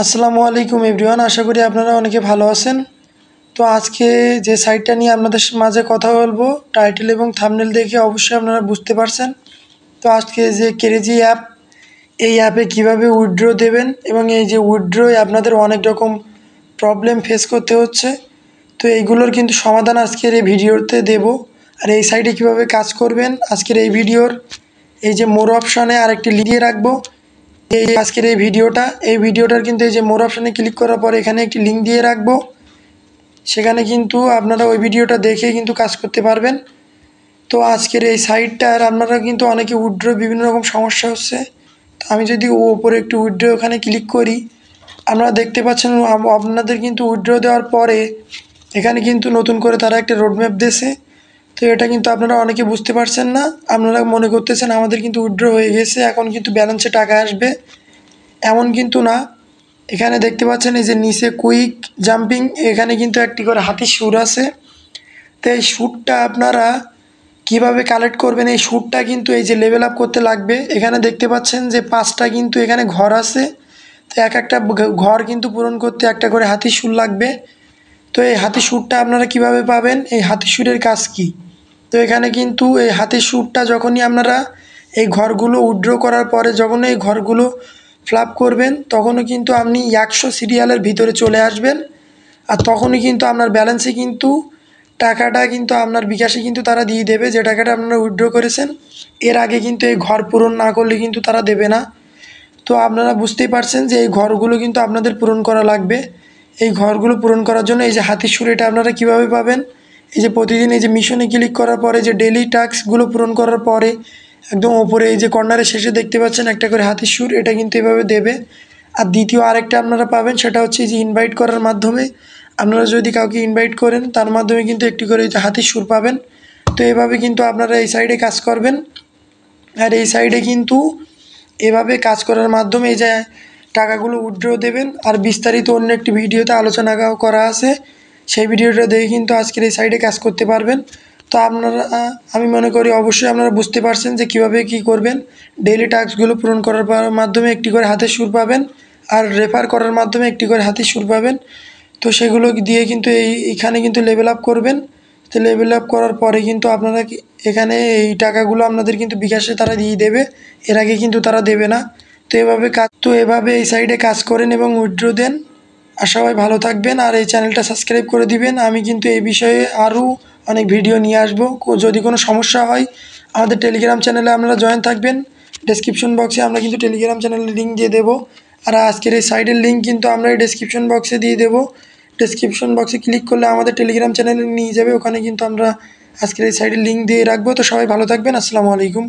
আসসালামু আলাইকুম এভরিওয়ান, আশা করি আপনারা অনেকে ভালো আছেন। তো আজকে যে সাইটটা নিয়ে আপনাদের মাঝে কথা বলবো, টাইটেল এবং থাম্বনেল দেখে অবশ্যই আপনারা বুঝতে পারছেন। তো আজকে যে ক্রেজি অ্যাপ, এই অ্যাপে কিভাবে উইথড্র দেবেন এবং এই যে উইথড্রোয় আপনাদের অনেক রকম প্রবলেম ফেস করতে হচ্ছে, তো এইগুলোর কিন্তু সমাধান আজকের এই ভিডিওতে দেব। আর এই সাইটে কিভাবে কাজ করবেন আজকের এই ভিডিওর এই যে মোর অপশানে আরেকটি লিঙ্ক দিয়ে রাখবো। আজকের এই ভিডিওটার কিন্তু এই যে মোর অপশানে ক্লিক করার পর এখানে একটি লিঙ্ক দিয়ে রাখবো, সেখানে কিন্তু আপনারা ওই ভিডিওটা দেখে কিন্তু কাজ করতে পারবেন। তো আজকের এই সাইটটার আপনারা কিন্তু অনেকে উইথড্র বিভিন্ন রকম সমস্যা হচ্ছে। তো আমি যদি ওপরে একটু উইথড্র ওখানে ক্লিক করি, আপনারা দেখতে পাচ্ছেন আপনাদের কিন্তু উইথড্র দেওয়ার পরে এখানে কিন্তু নতুন করে তারা একটা রোডম্যাপ দিয়েছে। তো এটা কিন্তু আপনারা অনেকে বুঝতে পারছেন না, আপনারা মনে করতেছেন আমাদের কিন্তু উইথড্র হয়ে গেছে, এখন কিন্তু ব্যালেন্সে টাকা আসবে। এমন কিন্তু না। এখানে দেখতে পাচ্ছেন এই যে নিচে কুইক জাম্পিং, এখানে কিন্তু একটি করে হাতির সুর আছে। তো এই সুরটা আপনারা কিভাবে কালেক্ট করবেন, এই সুরটা কিন্তু এই যে লেভেল আপ করতে লাগবে। এখানে দেখতে পাচ্ছেন যে 5টা কিন্তু এখানে ঘর আছে। তো এক একটা ঘর কিন্তু পূরণ করতে একটা করে হাতির সুর লাগবে। তো এই হাতির সুরটা আপনারা কিভাবে পাবেন, এই হাতির সুরের কাজ কি? তো এখানে কিন্তু এই হাতির সুরটা যখনই আপনারা এই ঘরগুলো উইথড্র করার পরে যখন এই ঘরগুলো ফ্লাপ করবেন, তখনও কিন্তু আপনি 100 সিরিয়ালের ভিতরে চলে আসবেন। আর তখনই কিন্তু আপনার ব্যালেন্সে কিন্তু টাকাটা কিন্তু আপনার বিকাশে কিন্তু তারা দিয়ে দেবে, যে টাকাটা আপনারা উইথড্র করেছেন। এর আগে কিন্তু এই ঘর পূরণ না করলে কিন্তু তারা দেবে না। তো আপনারা বুঝতেই পারছেন যে এই ঘরগুলো কিন্তু আপনাদের পূরণ করা লাগবে। এই ঘরগুলো পূরণ করার জন্য এই যে হাতির সুর, এটা আপনারা কীভাবে পাবেন, এই যে প্রতিদিন এই যে মিশনে ক্লিক করার পরে যে ডেইলি টাস্কগুলো পূরণ করার পরে একদম ওপরে এই যে কর্নারের শেষে দেখতে পাচ্ছেন একটা করে হাতির সুর, এটা কিন্তু এভাবে দেবে। আর দ্বিতীয় আরেকটা আপনারা পাবেন, সেটা হচ্ছে এই যে ইনভাইট করার মাধ্যমে আপনারা যদি কাউকে ইনভাইট করেন তার মাধ্যমে কিন্তু একটি করে এই যে হাতির সুর পাবেন। তো এভাবে কিন্তু আপনারা এই সাইডে কাজ করবেন। আর এই সাইডে কিন্তু এভাবে কাজ করার মাধ্যমে এই যে টাকাগুলো উইথড্র দেবেন। আর বিস্তারিত অন্য একটি ভিডিওতে আলোচনা করা আছে, সেই ভিডিওটা দেখে কিন্তু আজকের এই সাইডে কাজ করতে পারবেন। তো আপনারা আমি মনে করি অবশ্যই আপনারা বুঝতে পারছেন যে কীভাবে কী করবেন। ডেইলি টাস্কগুলো পূরণ করার মাধ্যমে একটি করে হাতের সুর পাবেন, আর রেফার করার মাধ্যমে একটি করে হাতের সুর পাবেন। তো সেগুলো দিয়ে কিন্তু এইখানে কিন্তু লেভেল আপ করবেন। তো লেভেল আপ করার পরে কিন্তু আপনারা এখানে এই টাকাগুলো আপনাদের কিন্তু বিকাশে তারা দিয়ে দেবে, এর আগে কিন্তু তারা দেবে না। তো এভাবে এই সাইডে কাজ করেন এবং উইথড্র দেন। আর সবাই ভালো থাকবেন, আর এই চ্যানেলটা সাবস্ক্রাইব করে দিবেন। আমি কিন্তু এই বিষয়ে আরও অনেক ভিডিও নিয়ে আসবো। যদি কোনো সমস্যা হয় আমাদের টেলিগ্রাম চ্যানেলে আপনারা জয়েন থাকবেন। ডেসক্রিপশন বক্সে আমরা কিন্তু টেলিগ্রাম চ্যানেলের লিঙ্ক দিয়ে দেবো। আর আজকের এই সাইডের লিঙ্ক কিন্তু আমরা এই ডেসক্রিপশন বক্সে দিয়ে দেবো। ডেসক্রিপশন বক্সে ক্লিক করলে আমাদের টেলিগ্রাম চ্যানেলে নিয়ে যাবে, ওখানে কিন্তু আমরা আজকের এই সাইডের লিঙ্ক দিয়ে রাখবো। তো সবাই ভালো থাকবেন, আসসালামু আলাইকুম।